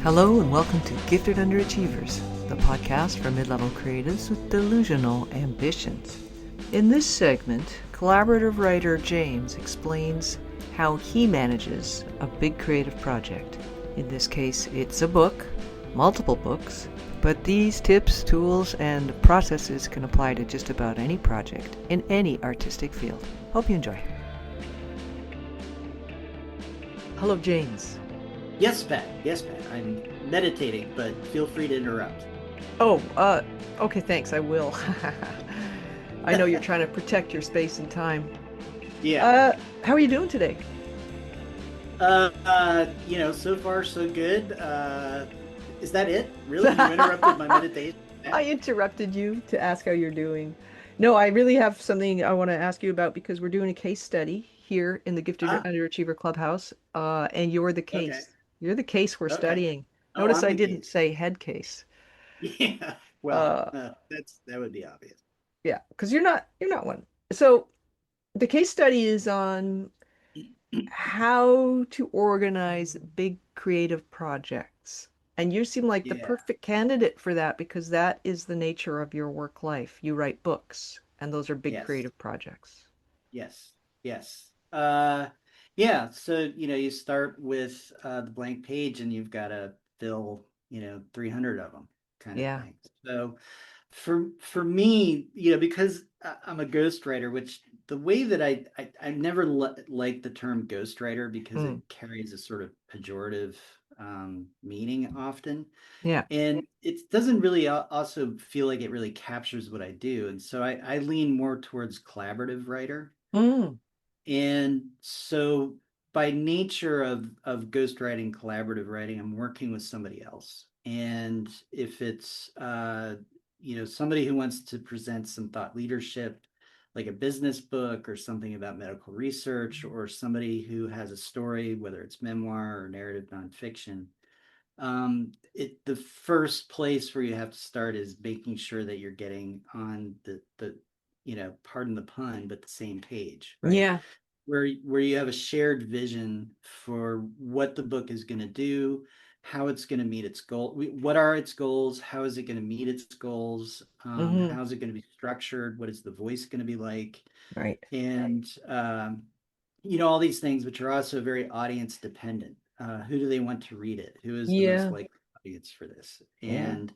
Hello and welcome to Gifted Underachievers, the podcast for mid-level creatives with delusional ambitions. In this segment, collaborative writer James explains how he manages a big creative project. In this case, it's a book, multiple books, but these tips, tools, and processes can apply to just about any project in any artistic field. Hope you enjoy. Hello, James. Yes, Pat. Yes, Pat. I'm meditating, but feel free to interrupt. Oh, okay, thanks, I will. I know you're trying to protect your space and time. Yeah. How are you doing today? So far so good. Is that it? Really? You interrupted my meditation? I interrupted you to ask how you're doing. No, I really have something I want to ask you about because we're doing a case study here in the Gifted Ah, Underachiever Clubhouse, and you're the okay. case. You're the case we're Okay. studying. Oh, Notice I'm I the didn't case. say head case. Yeah. Well, Uh, that would be obvious. yeah, because you're not one. So the case study is on how to organize big creative projects. And you seem like the Yeah. perfect candidate for that because that is the nature of your work life. You write books, and those are big Yes. creative projects. Yes. Yes. Yeah. So, you start with the blank page and you've got to fill, 300 of them kind of Yeah. thing. So for me, because I'm a ghostwriter, which the way that I never liked the term ghostwriter because Mm. it carries a sort of pejorative meaning often. Yeah. And it doesn't really also feel like it really captures what I do. And so I lean more towards collaborative writer. Mm. And so by nature of ghostwriting, collaborative writing, I'm working with somebody else. And if it's somebody who wants to present some thought leadership, like a business book or something about medical research, or somebody who has a story, whether it's memoir or narrative nonfiction, the first place where you have to start is making sure that you're getting on the pardon the pun, but the same page, right? Yeah. Where you have a shared vision for what the book is going to do, how it's going to meet its goal, what are its goals, how is it going to meet its goals, Hmm. how is it going to be structured, what is the voice going to be like, Right. and all these things, which are also very audience dependent. Who do they want to read it? Who is the most Yeah. likely audience for this? Yeah. And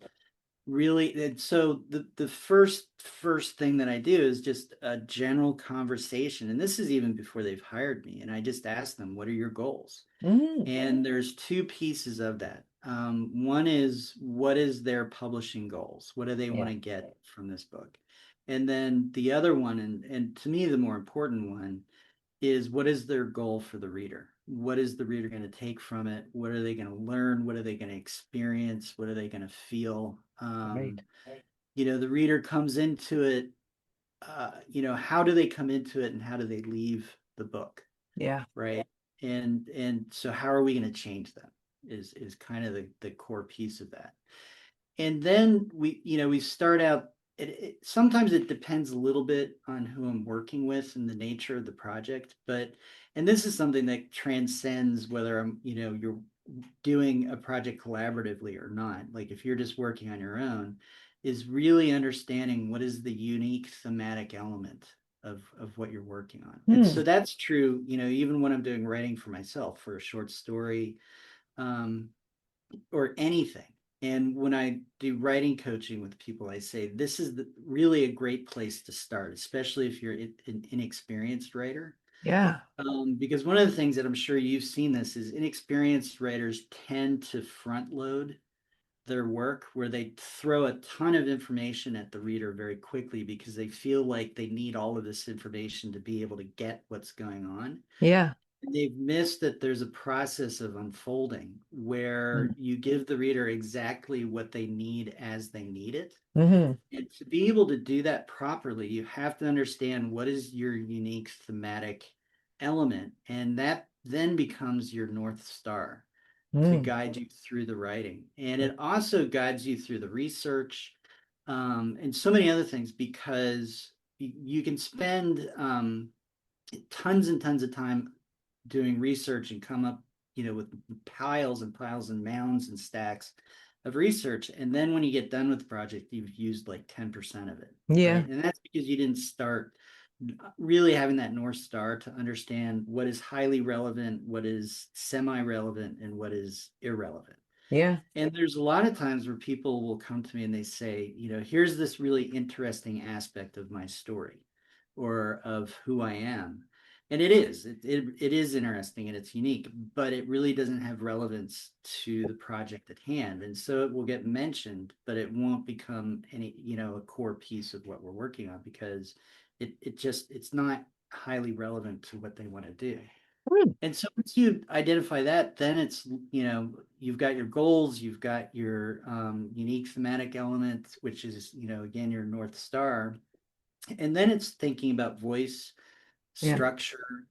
really, and so the first thing that I do is just a general conversation, and this is even before they've hired me, and I just ask them, what are your goals? Hmm. And there's two pieces of that. One is, what is their publishing goals? What do they want Yeah. to get from this book? And then the other one, and to me the more important one, is, what is their goal for the reader? What is the reader going to take from it? What are they going to learn? What are they going to experience? What are they going to feel? Right. The reader comes into it, how do they come into it and how do they leave the book? Yeah. Right. And so how are we going to change them is kind of the core piece of that. And then we start out, sometimes it depends a little bit on who I'm working with and the nature of the project, and this is something that transcends whether you're doing a project collaboratively or not. Like if you're just working on your own, is really understanding what is the unique thematic element of what you're working on. And Hmm. so that's true, even when I'm doing writing for myself for a short story, um, or anything. And when I do writing coaching with people, I say this is really a great place to start, especially if you're an inexperienced writer. Yeah. Because one of the things that I'm sure you've seen this is, inexperienced writers tend to front load their work, where they throw a ton of information at the reader very quickly because they feel like they need all of this information to be able to get what's going on. Yeah. They've missed that there's a process of unfolding Mm. where you give the reader exactly what they need as they need it. Hmm. And to be able to do that properly, you have to understand what is your unique thematic element. And that then becomes your North Star to Mm. guide you through the writing. And it also guides you through the research, and so many other things, because you can spend tons and tons of time doing research and come up with piles and piles and mounds and stacks of research. And then when you get done with the project, you've used like 10% of it, Yeah. right? And that's because you didn't start really having that North Star to understand what is highly relevant, what is semi-relevant, and what is irrelevant. Yeah. And there's a lot of times where people will come to me and they say, here's this really interesting aspect of my story or of who I am. And it is interesting and it's unique, but it really doesn't have relevance to the project at hand. And so it will get mentioned, but it won't become a core piece of what we're working on because it's not highly relevant to what they want to do. Mm. And so once you identify that, then it's, you've got your goals, you've got your unique thematic element, which is, again, your North Star. And then it's thinking about voice, Yeah. structure.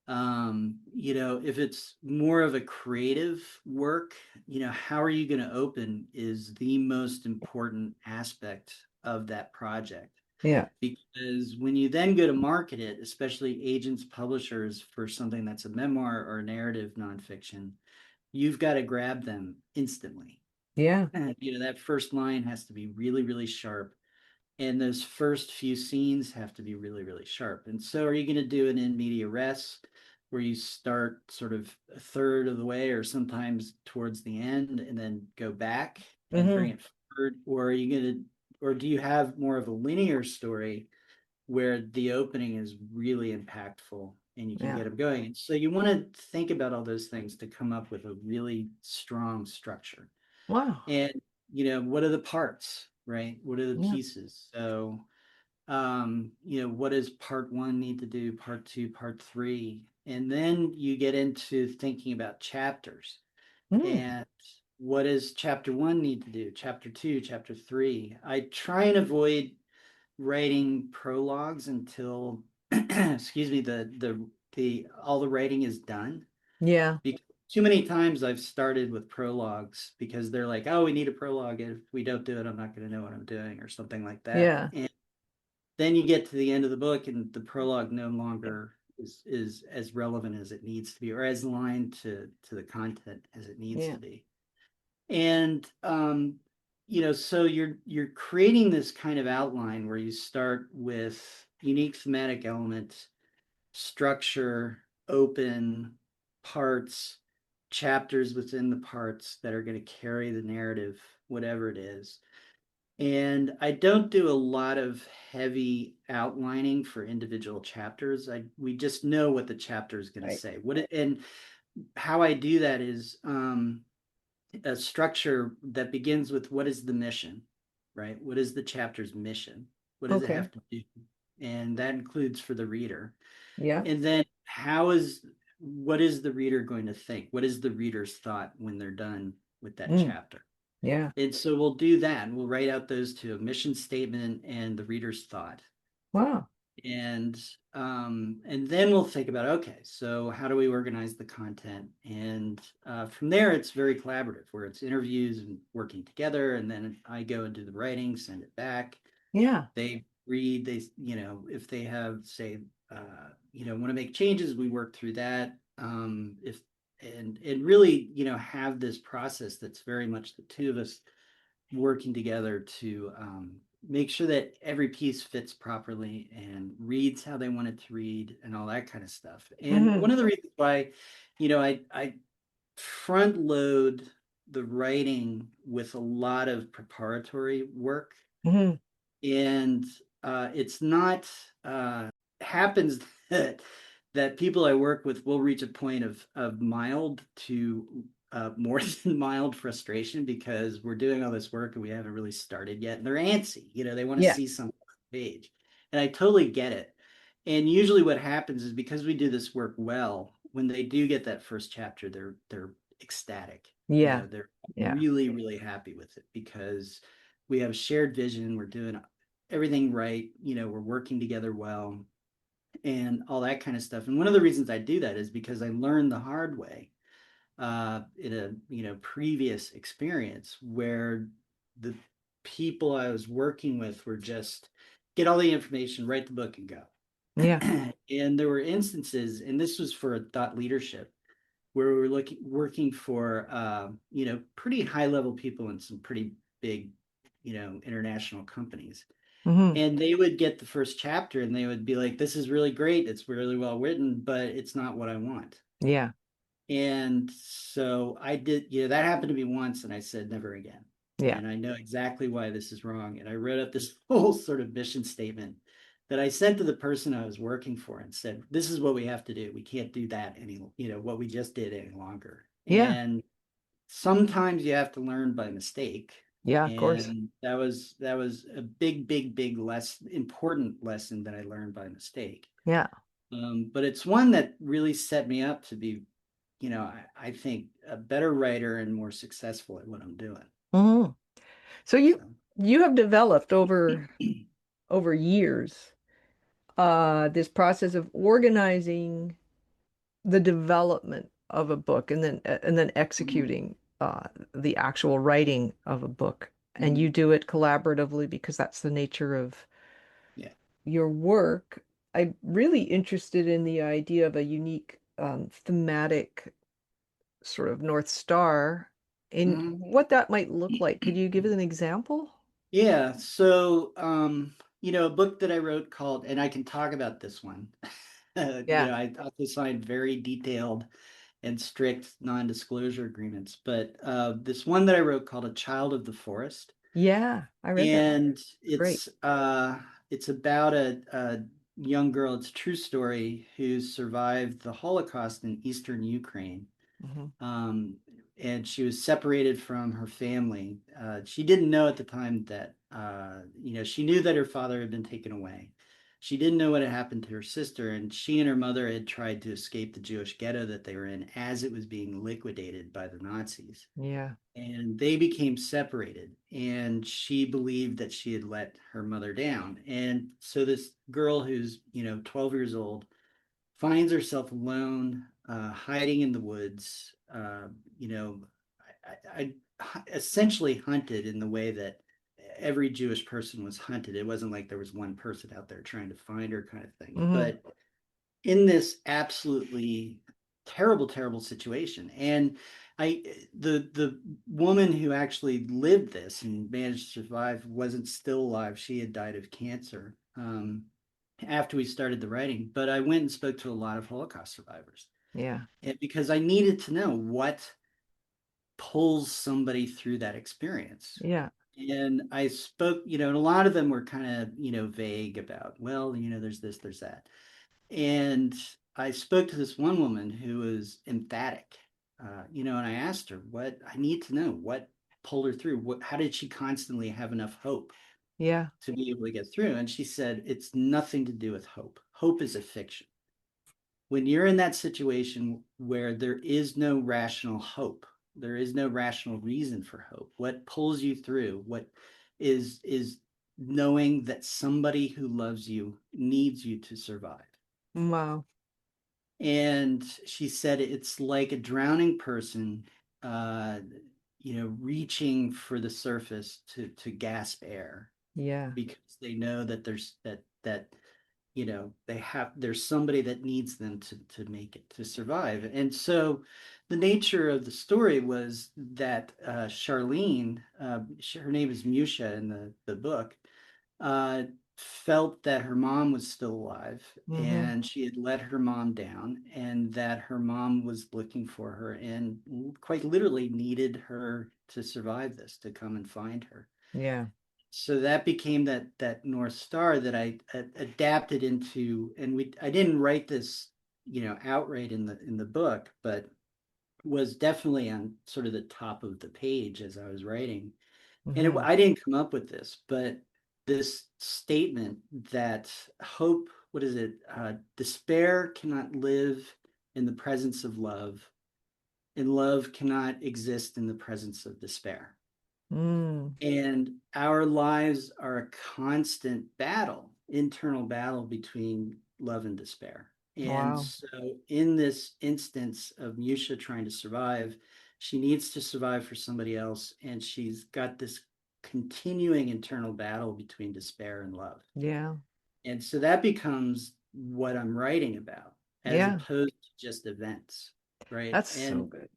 If it's more of a creative work, how are you going to open is the most important aspect of that project. Yeah. Because when you then go to market it, especially agents, publishers for something that's a memoir or narrative nonfiction, you've got to grab them instantly. Yeah. And, that first line has to be really, really sharp. And those first few scenes have to be really, really sharp. And so are you going to do an in media res where you start sort of a third of the way or sometimes towards the end and then go back and bring Hmm. it forward? Or are you going to, or do you have more of a linear story where the opening is really impactful and you can Yeah. get them going? And so you want to think about all those things to come up with a really strong structure. Wow. And, what are the parts, right? What are the Yeah. pieces? So, what does part one need to do, part two, part three? And then you get into thinking about chapters Mm. and what does chapter one need to do, chapter two, chapter three. I try and avoid writing prologues until excuse me, the all the writing is done. Yeah. Because too many times I've started with prologues because they're like, oh, we need a prologue. If we don't do it, I'm not going to know what I'm doing, or something like that. Yeah. And then you get to the end of the book, and the prologue no longer is as relevant as it needs to be, or as aligned to the content as it needs Yeah. to be. And so you're creating this kind of outline where you start with unique thematic elements, structure, open parts, chapters within the parts that are going to carry the narrative, whatever it is. And I don't do a lot of heavy outlining for individual chapters. We just know what the chapter is going to Right. say. And how I do that is a structure that begins with what is the mission, right? What is the chapter's mission? What does it Okay. have to do? And that includes for the reader. Yeah. And then what is the reader going to think? What is the reader's thought when they're done with that Mm. chapter? Yeah. And so we'll do that. And we'll write out those two, a mission statement and the reader's thought. Wow. And then we'll think about, okay, so how do we organize the content? And from there, it's very collaborative, where it's interviews and working together. And then I go and do the writing, send it back. Yeah. They read, if they have, say, want to make changes, we work through that. If and really, have this process that's very much the two of us working together to make sure that every piece fits properly and reads how they want it to read and all that kind of stuff. And Hmm. one of the reasons why, I front load the writing with a lot of preparatory work, Hmm. and it's not happens that people I work with will reach a point of mild to more than mild frustration because we're doing all this work and we haven't really started yet. And they're antsy, they want to Yeah. see something on the page. And I totally get it. And usually what happens is because we do this work well, when they do get that first chapter, they're ecstatic. Yeah. They're Yeah. really, really happy with it because we have a shared vision. We're doing everything right. We're working together well and all that kind of stuff. And one of the reasons I do that is because I learned the hard way in a previous experience where the people I was working with were just get all the information, write the book, and go. Yeah. And there were instances, and this was for a thought leadership. where we were working for pretty high level people in some pretty big, international companies. Hmm. And they would get the first chapter and they would be like, this is really great, it's really well written, but it's not what I want. Yeah. And so I did, that happened to me once, and I said, never again. Yeah. And I know exactly why this is wrong. And I wrote up this whole sort of mission statement that I sent to the person I was working for and said, this is what we have to do. We can't do that any, what we just did any longer. Yeah. And sometimes you have to learn by mistake. Yeah, of course. And that was a big, big, big important lesson that I learned by mistake. Yeah. But it's one that really set me up to be, I think a better writer and more successful at what I'm doing. Hmm. So So, you have developed over years this process of organizing the development of a book and then mhm, executing the actual writing of a book. And mhm, you do it collaboratively because that's the nature of yeah. your work. I'm really interested in the idea of a unique thematic sort of North Star and Mhm. what that might look like. Could you give it an example? Yeah. So, a book that I wrote called, and I can talk about this one. Yeah. I also signed very detailed and strict non-disclosure agreements, but this one that I wrote called A Child of the Forest. Yeah, I read that one. And Great. it's about a young girl. It's a true story who survived the Holocaust in Eastern Ukraine. Hmm. Um, and she was separated from her family. She didn't know at the time that she knew that her father had been taken away. She didn't know what had happened to her sister, and she and her mother had tried to escape the Jewish ghetto that they were in as it was being liquidated by the Nazis, Yeah. and they became separated, and she believed that she had let her mother down. And so this girl who's 12 years old finds herself alone, hiding in the woods, you know essentially hunted in the way that every Jewish person was hunted. It wasn't like there was one person out there trying to find her, kind of thing, Hmm. but in this absolutely terrible, terrible situation. And the woman who actually lived this and managed to survive wasn't still alive. She had died of cancer after we started the writing. But I went and spoke to a lot of Holocaust survivors, Yeah. because I needed to know what pulls somebody through that experience. Yeah. And I spoke, and a lot of them were kind of, vague about, well, there's this, there's that. And I spoke to this one woman who was emphatic, and I asked her, what I need to know, what pulled her through, how did she constantly have enough hope Yeah. to be able to get through? And she said, it's nothing to do with hope. Hope is a fiction. When you're in that situation where there is no rational hope, there is no rational reason for hope. What pulls you through, what is knowing that somebody who loves you needs you to survive. Wow. And she said it's like a drowning person, uh, reaching for the surface to gasp air, Yeah. because they know that there's somebody that needs them to make it, to survive. And so the nature of the story was that Charlene, her name is Musha in the book, uh, felt that her mom was still alive Hmm. and she had let her mom down, and that her mom was looking for her and quite literally needed her to survive this, to come and find her. Yeah. So that became that North Star that I adapted into. And I didn't write this, outright in the book, but was definitely on sort of the top of the page as I was writing. And Hmm. I didn't come up with this, but this statement that hope, what is it? Despair cannot live in the presence of love, and love cannot exist in the presence of despair. Mm. And our lives are a constant battle, internal battle between love and despair. And Wow. so, in this instance of Musha trying to survive, she needs to survive for somebody else. And she's got this continuing internal battle between despair and love. Yeah. And so that becomes what I'm writing about, as Yeah. opposed to just events. right? That's so good.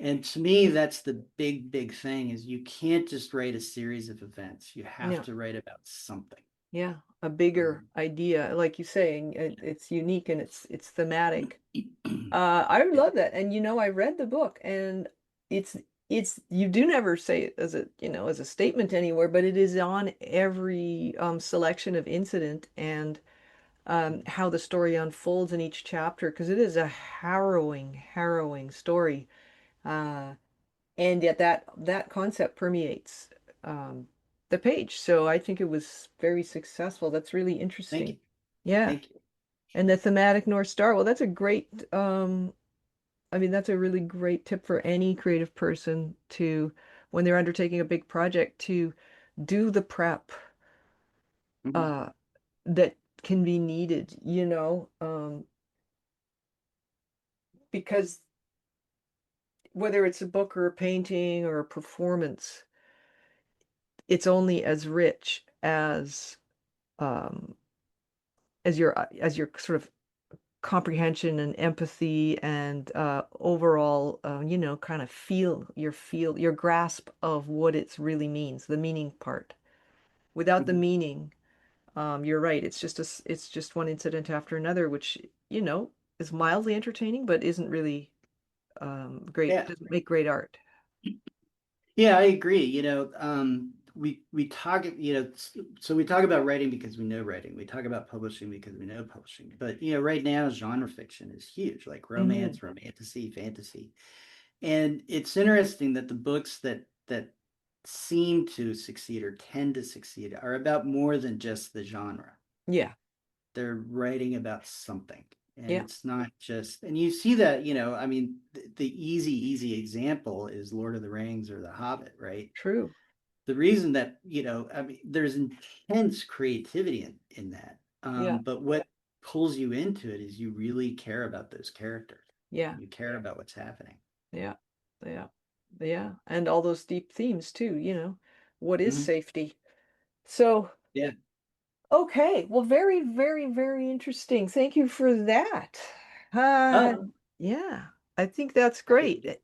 And to me, that's the big thing is you can't just write a series of events. You have Yeah. to write about something. Yeah. A bigger Um, idea, like you saying, it's unique and it's thematic. I love that. And I read the book and it's you do never say it as as a statement anywhere, but it is on every selection of incident and how the story unfolds in each chapter because it is a harrowing story. Uh, and yet that concept permeates um, the page. So I think it was very successful. That's really Thank interesting. you. Yeah. Thank you. And the thematic North Star, well, that's a great I mean, that's a really great tip for any creative person to, when they're undertaking a big project, to do the prep Mhm. uh, that can be needed, because whether it's a book or a painting or a performance, it's only as rich um, as your sort of comprehension and empathy and overall, kind of your grasp of what it really means, the meaning part. Without the Mhm. meaning, you're right. It's just one incident after another, which, is mildly entertaining, but isn't really great, Yeah. doesn't make great art. Yeah, I agree. We talk, so we talk about writing because we know writing. We talk about publishing because we know publishing. But, right now, genre fiction is huge, like Hmm. romance, romantasy, fantasy. And it's interesting that the books that seem to succeed or tend to succeed are about more than just the genre. Yeah, They're writing about something. And yeah, it's not just, and you see that, I mean, the easy example is Lord of the Rings or The Hobbit, right? true. The reason that, I mean, there's intense creativity in that. Yeah, But what pulls you into it is you really care about those characters. yeah, You care about what's happening. yeah, yeah, yeah. And all those deep themes too, what is Mhm. safety? So, Yeah. okay, well, very, very, very interesting. Thank you for that. Uh, Oh, yeah, I think that's happy to great. do.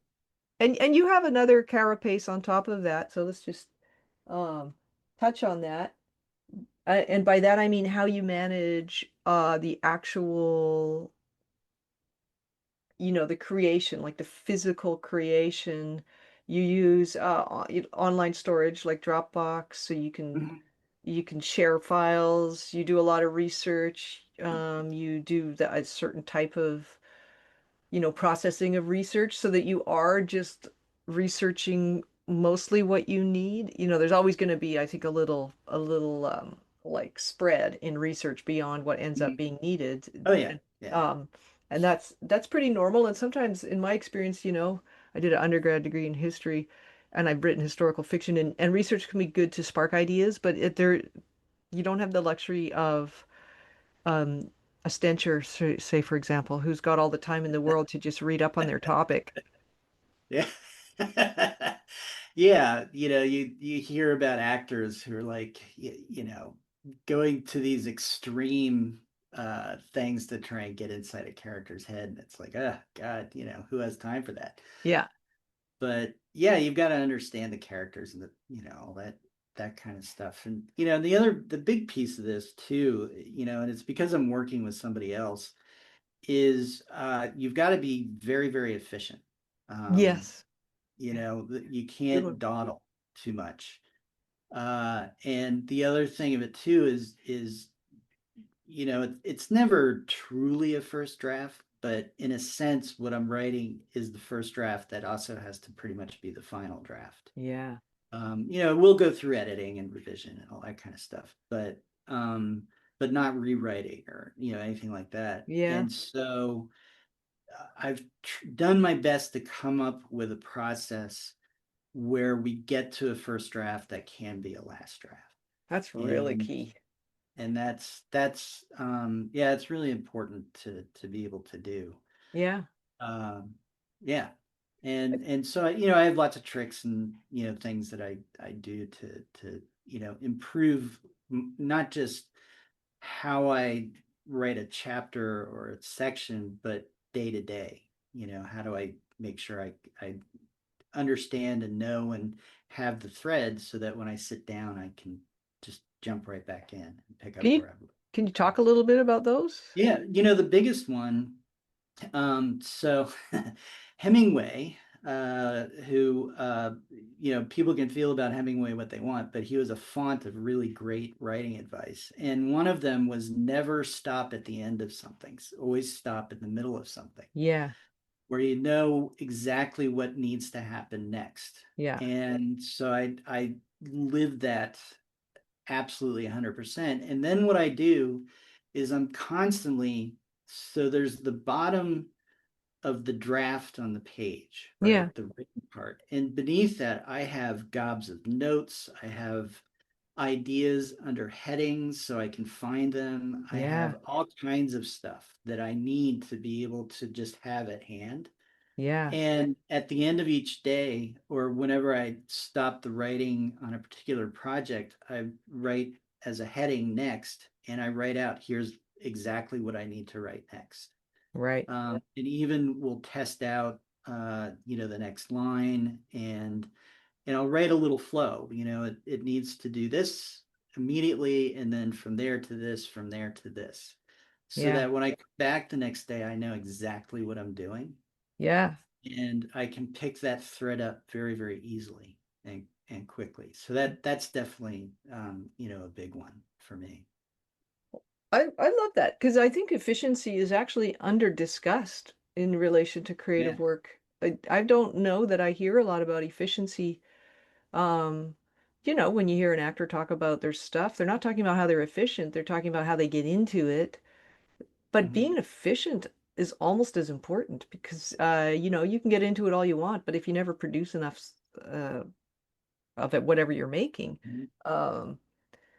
And you have another carapace on top of that, so let's just um touch on that. And by that I mean how you manage the actual, the creation, like the physical creation. You use online storage like Dropbox, so Mhm. you can share files. You do a lot of research. You do a certain type of processing of research so that you are just researching mostly what you need. There's always going to be, I think, a little like spread in research beyond what ends up Mhm. being needed. Oh yeah, And yeah. um, and that's pretty normal. And sometimes in my experience, I did an undergrad degree in history and I've written historical fiction and research can be good to spark ideas, but you don't have the luxury of um, a stencher, say, for example, who's got all the time in the world to just read up on their topic. Yeah. Yeah, you hear about actors who are like, going to these extreme things to try and get inside a character's head. And it's like, oh God, who has time for that? Yeah. But yeah, you've got to understand the characters and all that kind of stuff. And the big piece of this too, and it's because I'm working with somebody else, is you've got to be very efficient. Um, Yes. Yeah. you Good can't one. dawdle too much. And the other thing of it too is it's never truly a first draft, but in a sense, what I'm writing is the first draft that also has to pretty much be the final draft. Yeah. We'll go through editing and revision and all that kind of stuff, but not rewriting or anything like that. Yeah. And so I've done my best to come up with a process where we get to a first draft that can be a last draft. That's really And key. yeah, it's really important to be able to do. Yeah. Um, yeah. And so I have lots of tricks and things that I do to improve not just how I write a chapter or a section, but day to day. how do I make sure I understand and know and have the thread so that when I sit down, I can just jump right back in and pick Can up you where I can you left talk a off. little bit about those? Yeah, the biggest one, so Hemingway, who people can feel about Hemingway what they want, but he was a font of really great writing advice. And one of them was never stop at the end of something. Always stop in the middle of something Yeah, where you know exactly what needs to happen next. yeah, And so I live that absolutely 100%. And then what I do is I'm constantly, so there's the bottom of the draft on the page, yeah, right? The written part. And beneath that, I have gobs of notes. I have ideas under headings so I can find them. I yeah, have all kinds of stuff that I need to be able to just have at hand. yeah, And at the end of each day, or whenever I stop the writing on a particular project, I write as a heading next, and I write out here's exactly what I need to write next. right. And even will test out, the next line, and I'll write a little flow. It needs to do this immediately, and then from there to this, from there to this, so Yeah, that when I come back the next day, I know exactly what I'm doing yeah. and I can pick that thread up very, very easily and quickly. So that's definitely a big one for me. I love that because I think efficiency is actually under discussed in relation to Yeah. creative work. I don't know that I hear a lot about efficiency. Um, when you hear an actor talk about their stuff, they're not talking about how they're efficient, they're talking about how they get into it. But Mhm. being efficient is almost as important because you can get into it all you want, but if you never produce enough uh, of it, whatever you're making, Mhm. um,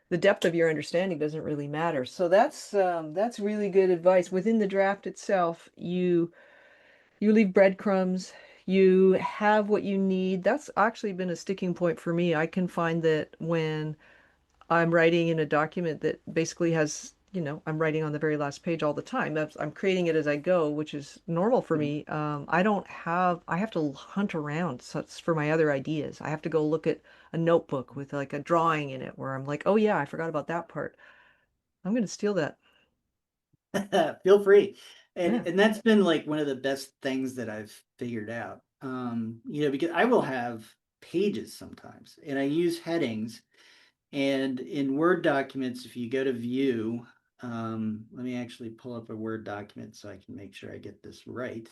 the depth of your understanding doesn't really matter. So that's really good advice. Within the draft itself, you leave breadcrumbs, you have what you need. That's actually been a sticking point for me. I can find that when I'm writing in a document that basically has, I'm writing on the very last page all the time. I'm creating it as I go, which is normal for Mhm. me. I have to hunt around for my other ideas. I have to go look at a notebook with like a drawing in it where I'm like, oh yeah, I forgot about that part. I'm going to steal that. Feel free. And Yeah. and that's been like one of the best things that I've figured out. Because I will have pages sometimes and I use headings. And in Word documents, if you go to view, let me actually pull up a Word document so I can make sure I get this right.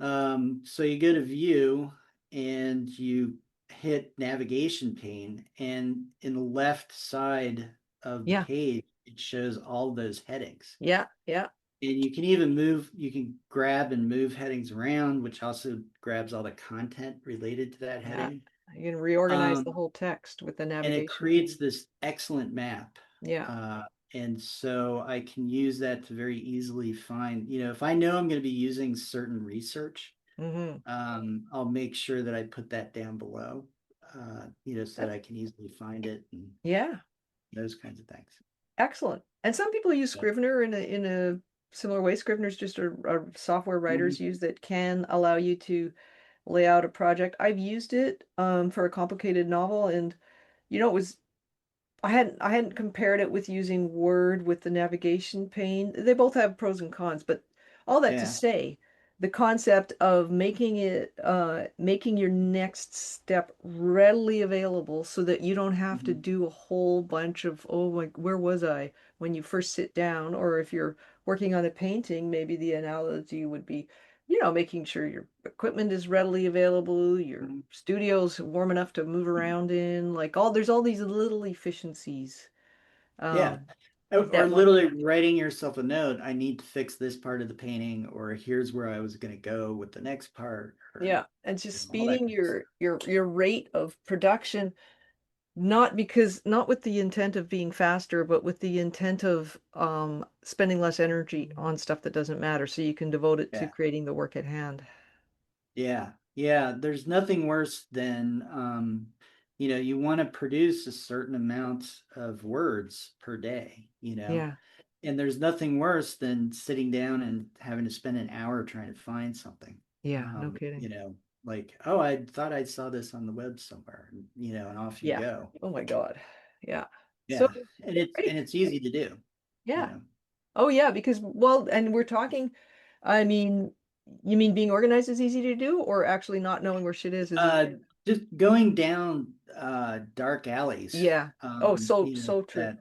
So you go to view and you hit navigation pane, and in the left side of the Yeah. page, it shows all those headings. Yeah. Yeah. And you can grab and move headings around, which also grabs all the content related to that Yeah. heading. You can reorganize the Um, whole text with the and it navigation creates pane. this excellent map. Yeah. Uh, and so I can use that to very easily find, if I know I'm going to be using certain research, Hmm. I'll make sure that I put that down below, so that I can easily find it and Yeah. those kinds of things. Excellent. And some people use But, Scrivener in a similar way. Scrivener's just a software writers mhm. use that can allow you to lay out a project. I've used it for a complicated novel, and it was I hadn't compared it with using Word with the navigation pane. They both have pros and cons, but all that to Yeah. say, the concept of making your next step readily available so that you don't have to Mhm. do a whole bunch of, oh, like, where was I when you first sit down? Or if you're working on a painting, maybe the analogy would be, making sure your equipment is readily available, your Mhm. studio's warm enough to move around in, like there's all these little efficiencies Yeah. um Or that might, literally writing yourself a note, I need to fix this part of the painting, or here's where I was going to go with the next part, or yeah, and just all that speeding kind of stuff. your rate of production, not with the intent of being faster, but with the intent of spending less energy on stuff that doesn't matter, so you can devote it to Yeah. creating the work at hand. Yeah. Yeah. There's nothing worse than, you want to produce a certain amount of words per day, Yeah. And there's nothing worse than sitting down and having to spend an hour trying to find something. Yeah, no kidding. You know, like, oh, I thought I saw this on the web somewhere, you know, and off you Yeah. go. Oh my God. Yeah. So, Yeah. And it's easy to do, you yeah. know. Oh yeah, because well, and we're talking, I mean, you mean being organized is easy to do, or actually not knowing where shit is easy? Just going down dark alleys, Yeah. Oh, so you know, so true. that,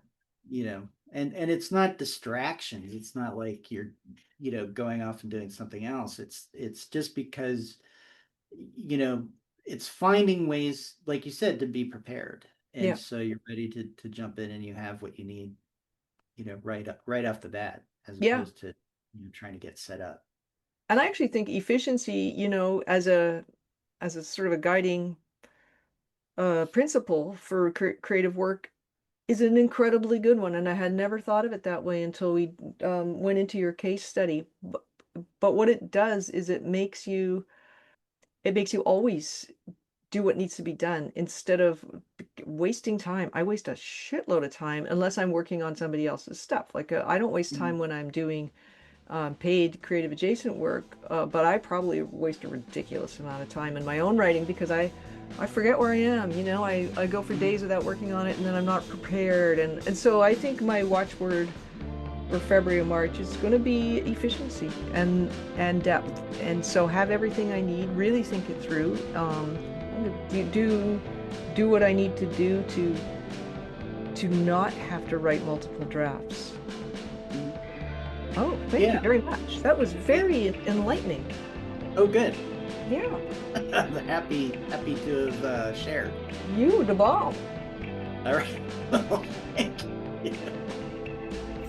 you know, and it's not distractions. It's not like you're, you know, going off and doing something else. It's just because, you know, it's finding ways, like you said, to be prepared. And Yeah. so you're ready to jump in and you have what you need, you know, right off the bat, as Yeah. opposed to, you know, trying to get set up. And I actually think efficiency, as a sort of a guiding principle for creative work is an incredibly good one. And I had never thought of it that way until we went into your case study. But what it does is it makes you always do what needs to be done instead of wasting time. I waste a shitload of time unless I'm working on somebody else's stuff. Like I don't waste time Mhm. when I'm doing paid creative adjacent work, but I probably waste a ridiculous amount of time in my own writing because I forget where I am. I go for days without working on it and then I'm not prepared. And so I think my watchword for February and March is going to be efficiency and depth. And so have everything I need, really think it through. Do what I need to do to not have to write multiple drafts. Oh, thank you Yeah. very much. That was very enlightening. Oh, good. Yeah, I'm happy to have shared. you the bomb. All right. Thank you.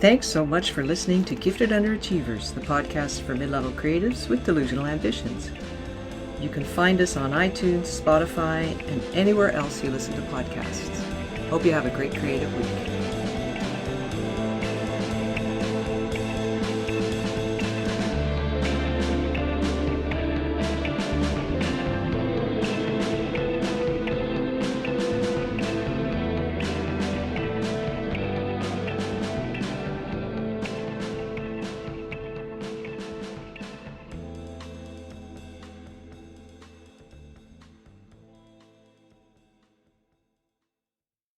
Thanks so much for listening to Gifted Underachievers, the podcast for mid-level creatives with delusional ambitions. You can find us on iTunes, Spotify, and anywhere else you listen to podcasts. Hope you have a great creative week.